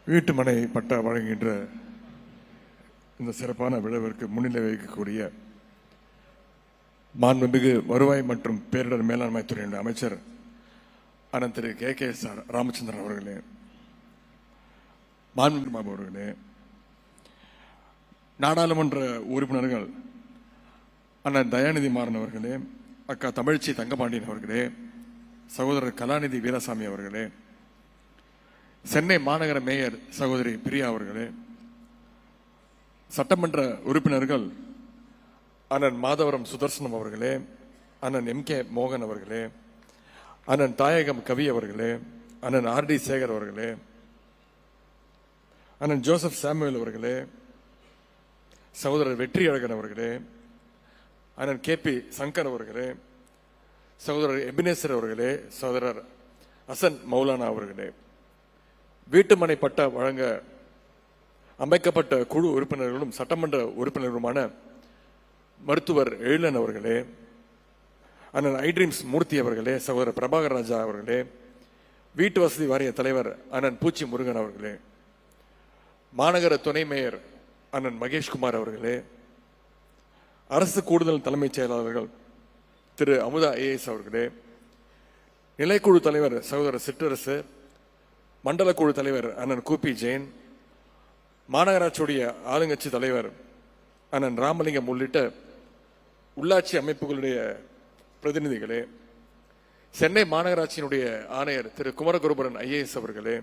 வீட்டுமனை பட்டா வழங்குகின்ற இந்த சிறப்பான விழாவிற்கு முன்னிலை வைக்கக்கூடிய மாண்புமிகு வருவாய் மற்றும் பேரிடர் மேலாண்மை துறையினுடைய அமைச்சர் அண்ணன் திரு கே.கே.எஸ்.ஆர். ராமச்சந்திரன் அவர்களே, மாண்புமிகு அவர்களே, நாடாளுமன்ற உறுப்பினர்கள் அண்ணன் தயாநிதி மாறன் அவர்களே, அக்கா தமிழ்ச்சி தங்கபாண்டியன் அவர்களே, சகோதரர் கலாநிதி வீரசாமி அவர்களே, சென்னை மாநகர மேயர் சகோதரி பிரியா அவர்களே, சட்டமன்ற உறுப்பினர்கள் அண்ணன் மாதவரம் சுதர்சனம் அவர்களே, அண்ணன் எம்.கே. மோகன் அவர்களே, அண்ணன் தாயகம் கவி அவர்களே, அண்ணன் ஆர்.டி. சேகர் அவர்களே, அண்ணன் ஜோசப் சாமுவேல் அவர்களே, சகோதரர் வெற்றி அழகன் அவர்களே, அண்ணன் கே.பி. சங்கர் அவர்களே, சகோதரர் எபினேசர் அவர்களே, சகோதரர் ஹசன் மௌலானா அவர்களே, வீட்டுமனை பட்டா வழங்க அமைக்கப்பட்ட குழு உறுப்பினர்களும் சட்டமன்ற உறுப்பினர்களுமான மருத்துவர் எழிலன் அவர்களே, அண்ணன் ஐட்ரீம்ஸ் மூர்த்தி அவர்களே, சகோதரர் பிரபாகர் ராஜா அவர்களே, வீட்டு வசதி வாரிய தலைவர் அண்ணன் பூச்சி முருகன் அவர்களே, மாநகர துணை மேயர் அண்ணன் மகேஷ்குமார் அவர்களே, அரசு கூடுதல் தலைமைச் செயலாளர்கள் திரு அமுதா ஐஏஎஸ் அவர்களே, நிலைக்குழு தலைவர் சகோதரர் சிற்றரசு, மண்டல குழு தலைவர் அண்ணன் கூபி ஜெயின், மாநகராட்சியுடைய ஆளுங்கட்சி தலைவர் அண்ணன் ராமலிங்கம் உள்ளிட்ட உள்ளாட்சி அமைப்புகளுடைய பிரதிநிதிகளே, சென்னை மாநகராட்சியினுடைய ஆணையர் திரு குமரகுருபரன் ஐஏஎஸ் அவர்களே,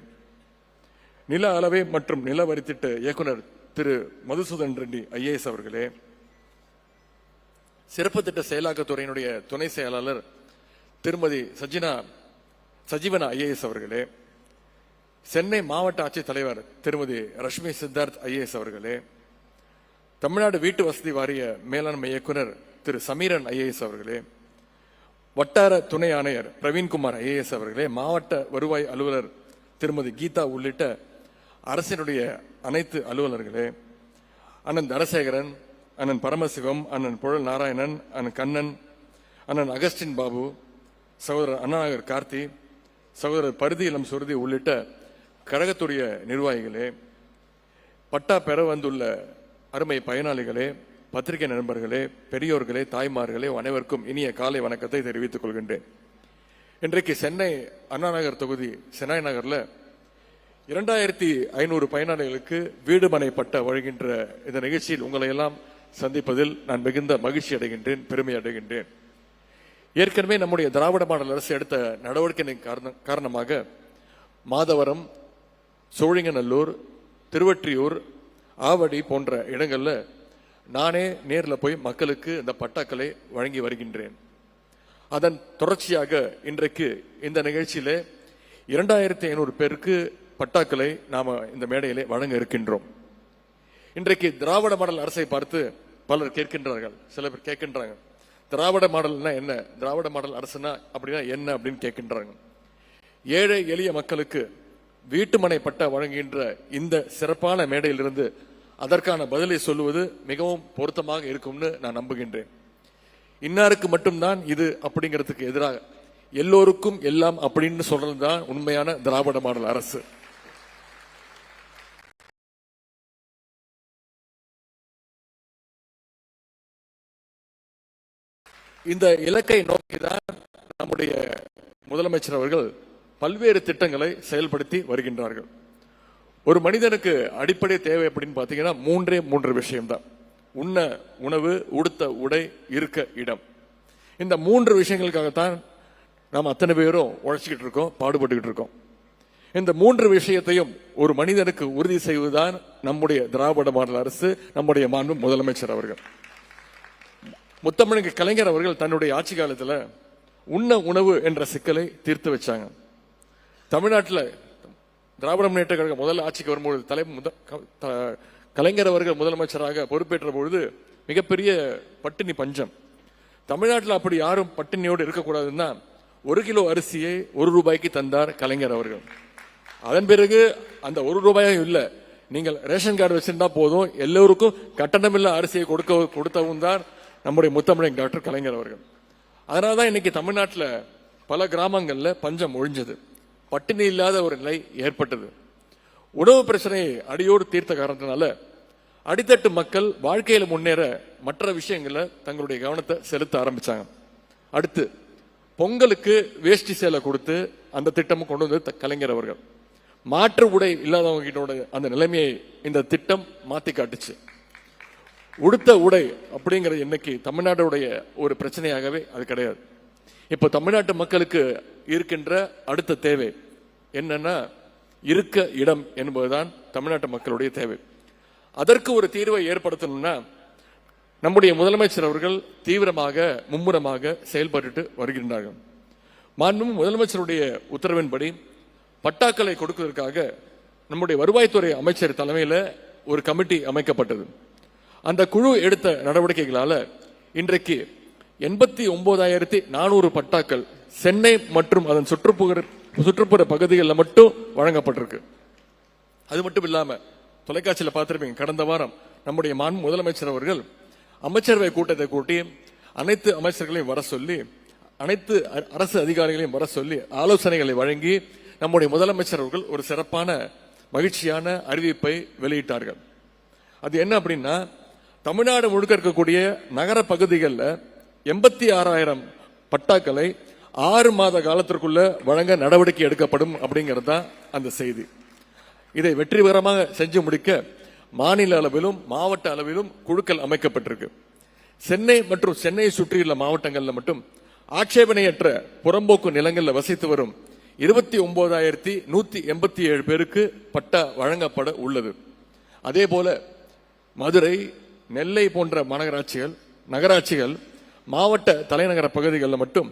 நில அளவை மற்றும் நில வரித்திட்ட இயக்குனர் திரு மதுசூதன் ரெட்டி ஐஏஎஸ் அவர்களே, சிறப்பு திட்ட செயலாக்கத்துறையினுடைய துணை செயலாளர் திருமதி சஜீவனா ஐஏஎஸ் அவர்களே, சென்னை மாவட்ட ஆட்சித்தலைவர் திருமதி ரஷ்மி சித்தார்த் ஐஏஎஸ் அவர்களே, தமிழ்நாடு வீட்டு வசதி வாரிய மேலாண்மை இயக்குனர் திரு சமீரன் ஐஏஎஸ் அவர்களே, வட்டார துணை ஆணையர் பிரவீன்குமார் ஐஏஎஸ் அவர்களே, மாவட்ட வருவாய் அலுவலர் திருமதி கீதா உள்ளிட்ட அரசினுடைய அனைத்து அலுவலர்களே, அண்ணன் தனசேகரன், அண்ணன் பரமசிவம், அண்ணன் புழல் நாராயணன், அண்ணன் கண்ணன், அண்ணன் அகஸ்டின் பாபு, சகோதரர் அண்ணாநகர் கார்த்தி, சகோதரர் பருதி இளம் சுருதி உள்ளிட்ட கழகத்துடைய நிர்வாகிகளே, பட்டா பெற வந்துள்ள அருமை பயனாளிகளே, பத்திரிகை நண்பர்களே, பெரியோர்களே, தாய்மார்களே, அனைவருக்கும் இனிய காலை வணக்கத்தை தெரிவித்துக் கொள்கின்றேன். இன்றைக்கு சென்னை அண்ணாநகர் தொகுதி சென்னை நகர்ல 2500 பயனாளிகளுக்கு வீடுமனை பட்டா வழங்குகின்ற இந்த நிகழ்ச்சியில் உங்களை எல்லாம் சந்திப்பதில் நான் மிகுந்த மகிழ்ச்சி அடைகின்றேன், பெருமை அடைகின்றேன். ஏற்கனவே நம்முடைய திராவிட மாடல் அரசு எடுத்த நடவடிக்கை காரணமாக மாதவரம், சோழிங்கநல்லூர், திருவொற்றியூர், ஆவடி போன்ற இடங்கள்ல நானே நேரில் போய் மக்களுக்கு இந்த பட்டாக்களை வழங்கி வருகின்றேன். அதன் தொடர்ச்சியாக இன்றைக்கு இந்த நிகழ்ச்சியில 2500 பேருக்கு பட்டாக்களை நாம இந்த மேடையிலே வழங்க இருக்கின்றோம். இன்றைக்கு திராவிட மாடல் அரசை பார்த்து பலர் கேட்கின்றார்கள், சில பேர் கேட்கின்றாங்க, திராவிட மாடல்னா என்ன, திராவிட மாடல் அரசுனா அப்படின்னா என்ன அப்படின்னு கேட்கின்றாங்க. ஏழை எளிய மக்களுக்கு வீட்டுமனை பட்டா வழங்குகின்ற இந்த சிறப்பான மேடையிலிருந்து அதற்கான பதிலை சொல்லுவது மிகவும் பொருத்தமாக இருக்கும்னு நான் நம்புகின்றேன். இன்னாருக்கு மட்டும்தான் இது அப்படிங்கிறதுக்கு எதிராக எல்லோருக்கும் எல்லாம் அப்படின்னு சொல்றதுதான் உண்மையான திராவிட மாடல் அரசு. இந்த இலக்கை நோக்கிதான் நம்முடைய முதலமைச்சர் அவர்கள் பல்வேறு திட்டங்களை செயல்படுத்தி வருகின்றார்கள். ஒரு மனிதனுக்கு அடிப்படை தேவை அப்படின்னு பாத்தீங்கன்னா 3 விஷயம்தான்: உண்ண உணவு, உடுத்த உடை, இருக்க இடம். இந்த 3 விஷயங்களுக்காகத்தான் நாம் அத்தனை பேரும் உழைச்சிக்கிட்டு இருக்கோம், பாடுபட்டுக்கிட்டு இருக்கோம். இந்த 3 விஷயத்தையும் ஒரு மனிதனுக்கு உறுதி செய்வதுதான் நம்முடைய திராவிட மாடல் அரசு, நம்முடைய மாண்பு முதலமைச்சர் அவர்கள். முத்தமிழ் கலைஞர் அவர்கள் தன்னுடைய ஆட்சி காலத்தில் உண்ண உணவு என்ற சிக்கலை தீர்த்து வச்சாங்க. தமிழ்நாட்டில் திராவிட முன்னேற்ற கழக முதல் ஆட்சிக்கு வரும்போது கலைஞர் அவர்கள் முதலமைச்சராக பொறுப்பேற்ற பொழுது மிகப்பெரிய பட்டினி பஞ்சம். தமிழ்நாட்டில் அப்படி யாரும் பட்டினியோடு இருக்கக்கூடாதுன்னா 1 கிலோ அரிசியை 1 ரூபாய்க்கு தந்தார் கலைஞர் அவர்கள். அதன் பிறகு அந்த 1 ரூபாயும் இல்லை, நீங்கள் ரேஷன் கார்டு வச்சிருந்தா போதும், எல்லோருக்கும் கட்டணமில்லா அரிசியை கொடுத்தவும் தான் நம்முடைய முத்தமிழ் டாக்டர் கலைஞர் அவர்கள். அதனாலதான் இன்னைக்கு தமிழ்நாட்டில் பல கிராமங்கள்ல பஞ்சம் ஒழிஞ்சது, பட்டினி இல்லாத ஒரு நிலை ஏற்பட்டது. உணவு பிரச்சனையை அடியோடு தீர்த்த காரணத்தினால அடித்தட்டு மக்கள் வாழ்க்கையில முன்னேற மற்ற விஷயங்கள தங்களுடைய கவனத்தை செலுத்த ஆரம்பிச்சாங்க. அடுத்து பொங்கலுக்கு வேஷ்டி சேலை கொடுத்து அந்த திட்டமும் கொண்டு வந்து கலைஞர் அவர்கள். மாற்று உடை இல்லாதவங்க கிட்ட அந்த நிலைமையை இந்த திட்டம் மாத்தி காட்டுச்சு. உடுத்த உடை அப்படிங்கிறது இன்னைக்கு தமிழ்நாடுடைய ஒரு பிரச்சனையாகவே அது கிடையாது. இப்ப தமிழ்நாட்டு மக்களுக்கு இருக்கின்ற அடுத்த தேவை என்னன்னா இருக்க இடம் என்பதுதான் தமிழ்நாட்டு மக்களுடைய தேவை. அதற்கு ஒரு தீர்வை ஏற்படுத்தணும்னா நம்முடைய முதலமைச்சர் அவர்கள் தீவிரமாக மும்முரமாக செயல்பட்டு வருகின்றார்கள். மாண்புமிகு முதலமைச்சருடைய உத்தரவின்படி பட்டாக்களை கொடுப்பதற்காக நம்முடைய வருவாய்த்துறை அமைச்சர் தலைமையில் ஒரு கமிட்டி அமைக்கப்பட்டது. அந்த குழு எடுத்த நடவடிக்கைகளால இன்றைக்கு 89,400 பட்டாக்கள் சென்னை மற்றும் அதன் சுற்றுப்புற பகுதிகளில் மட்டும் வழங்கப்பட்டிருக்கு. அது மட்டும் இல்லாம தொலைக்காட்சியில் பார்த்திருப்பீங்க, கடந்த வாரம் நம்முடைய முதலமைச்சர் அவர்கள் அமைச்சரவை கூட்டத்தை கூட்டி அனைத்து அமைச்சர்களையும் வர சொல்லி அனைத்து அரசு அதிகாரிகளையும் வர சொல்லி ஆலோசனைகளை வழங்கி நம்முடைய முதலமைச்சர் அவர்கள் ஒரு சிறப்பான மகிழ்ச்சியான அறிவிப்பை வெளியிட்டார்கள். அது என்ன அப்படின்னா, தமிழ்நாடு முழுக்க இருக்கக்கூடிய நகர பகுதிகளில் 86,000 பட்டாக்களை 6 மாத காலத்திற்குள்ள வழங்க நடவடிக்கை எடுக்கப்படும் அப்படிங்கிறது தான் அந்த செய்தி. இதை வெற்றிகரமாக செஞ்சு முடிக்க மாநில அளவிலும் மாவட்ட அளவிலும் குழுக்கள் அமைக்கப்பட்டிருக்கு. சென்னை மற்றும் சென்னையை சுற்றியுள்ள மாவட்டங்களில் மட்டும் ஆட்சேபனையற்ற புறம்போக்கு நிலங்களில் வசித்து வரும் 29,187 பேருக்கு பட்டா வழங்கப்பட உள்ளது. அதே போல மதுரை, நெல்லை போன்ற நகராட்சிகள் மாவட்ட தலைநகர பகுதிகளில் மட்டும்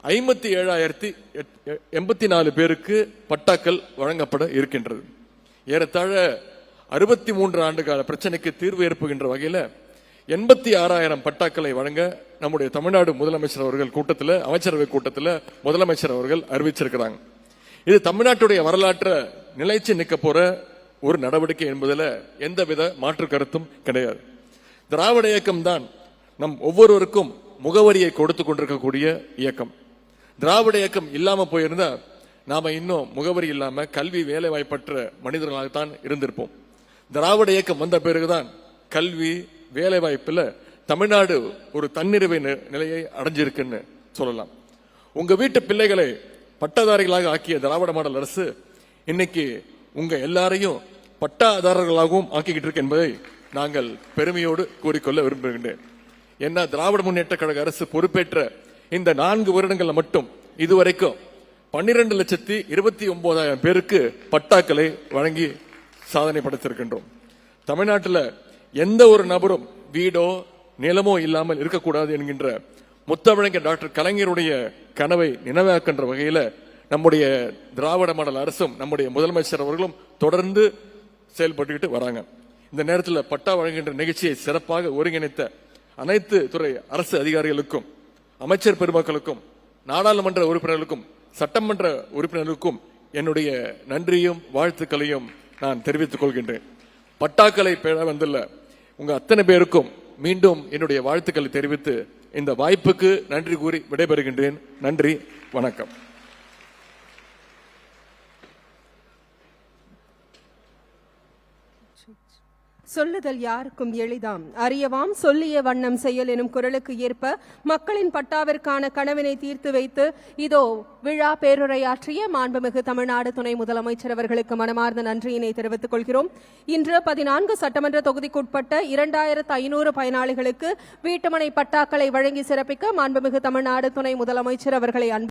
57,084 பேருக்கு பட்டாக்கள் வழங்கப்பட இருக்கின்றது. ஏறத்தாழ 63 ஆண்டுகால பிரச்சனைக்கு தீர்வு ஏற்படுகின்ற வகையில் 86,000 பட்டாக்களை வழங்க நம்முடைய தமிழ்நாடு முதலமைச்சர் அவர்கள் கூட்டத்தில், அமைச்சரவை கூட்டத்தில் முதலமைச்சர் அவர்கள் அறிவிச்சிருக்கிறாங்க. இது தமிழ்நாட்டுடைய வரலாற்றை நிலைச்சு நிற்க போற ஒரு நடவடிக்கை என்பதில் எந்தவித மாற்று கருத்தும் கிடையாது. திராவிட இயக்கம் தான் நம் ஒவ்வொருவருக்கும் முகவரியை கொடுத்து கொண்டிருக்கக்கூடிய இயக்கம். திராவிட இயக்கம் இல்லாம போயிருந்தா நாம இன்னும் முகவரி இல்லாம கல்வி வேலை வாய்ப்பற்ற மனிதர்களாகத்தான் இருந்திருப்போம். திராவிட இயக்கம் வந்த பிறகுதான் கல்வி வேலை வாய்ப்புல தமிழ்நாடு ஒரு தன்னிறைவை நிலையை அடைஞ்சிருக்குன்னு சொல்லலாம். உங்க வீட்டு பிள்ளைகளை பட்டதாரிகளாக ஆக்கிய திராவிட மாடல் அரசு இன்னைக்கு உங்க எல்லாரையும் பட்டாதாரர்களாகவும் ஆக்கிக்கிட்டு இருக்கு என்பதை நாங்கள் பெருமையோடு கூறிக்கொள்ள விரும்புகின்றேன். என்ன, திராவிட முன்னேற்ற கழக அரசு பொறுப்பேற்ற இந்த 4 வருடங்கள்ல மட்டும் இதுவரைக்கும் 12,29,000 பேருக்கு பட்டாக்களை வழங்கி சாதனை படைத்திருக்கின்றோம். தமிழ்நாட்டில் எந்த ஒரு நபரும் வீடோ நிலமோ இல்லாமல் இருக்கக்கூடாது என்கின்ற முத்தமிழங்க டாக்டர் கலைஞருடைய கனவை நினைவாக்கின்ற வகையில் நம்முடைய திராவிட மாடல் அரசும் நம்முடைய முதலமைச்சர் அவர்களும் தொடர்ந்து செயல்பட்டுக்கிட்டு வராங்க. இந்த நேரத்தில் பட்டா வழங்குகின்ற நிகழ்ச்சியை சிறப்பாக ஒருங்கிணைத்த அனைத்து துறை அரசு அதிகாரிகளுக்கும், அமைச்சர் பெருமக்களுக்கும், நாடாளுமன்ற உறுப்பினர்களுக்கும், சட்டமன்ற உறுப்பினர்களுக்கும் என்னுடைய நன்றியும் வாழ்த்துக்களையும் நான் தெரிவித்துக் கொள்கின்றேன். பட்டாக்களை பெற வந்துள்ள உங்க அத்தனை பேருக்கும் மீண்டும் என்னுடைய வாழ்த்துக்களை தெரிவித்து இந்த வாய்ப்புக்கு நன்றி கூறி விடைபெறுகின்றேன். நன்றி, வணக்கம். சொல்லுதல் யாருக்கும் எளிதாம், அறியவாம் சொல்லிய வண்ணம் செயல் எனும் குரலுக்கு ஏற்ப மக்களின் பட்டாவிற்கான கனவினை தீர்த்து வைத்து இதோ விழா பேருரையாற்றிய மாண்புமிகு தமிழ்நாடு துணை முதலமைச்சர் அவர்களுக்கு மனமார்ந்த நன்றியினை தெரிவித்துக் கொள்கிறோம். இன்று 14 சட்டமன்ற தொகுதிக்குட்பட்ட 2,500 பயனாளிகளுக்கு வீட்டுமனை பட்டாக்களை வழங்கி சிறப்பிக்க மாண்புமிகு தமிழ்நாடு துணை முதலமைச்சர் அவர்களை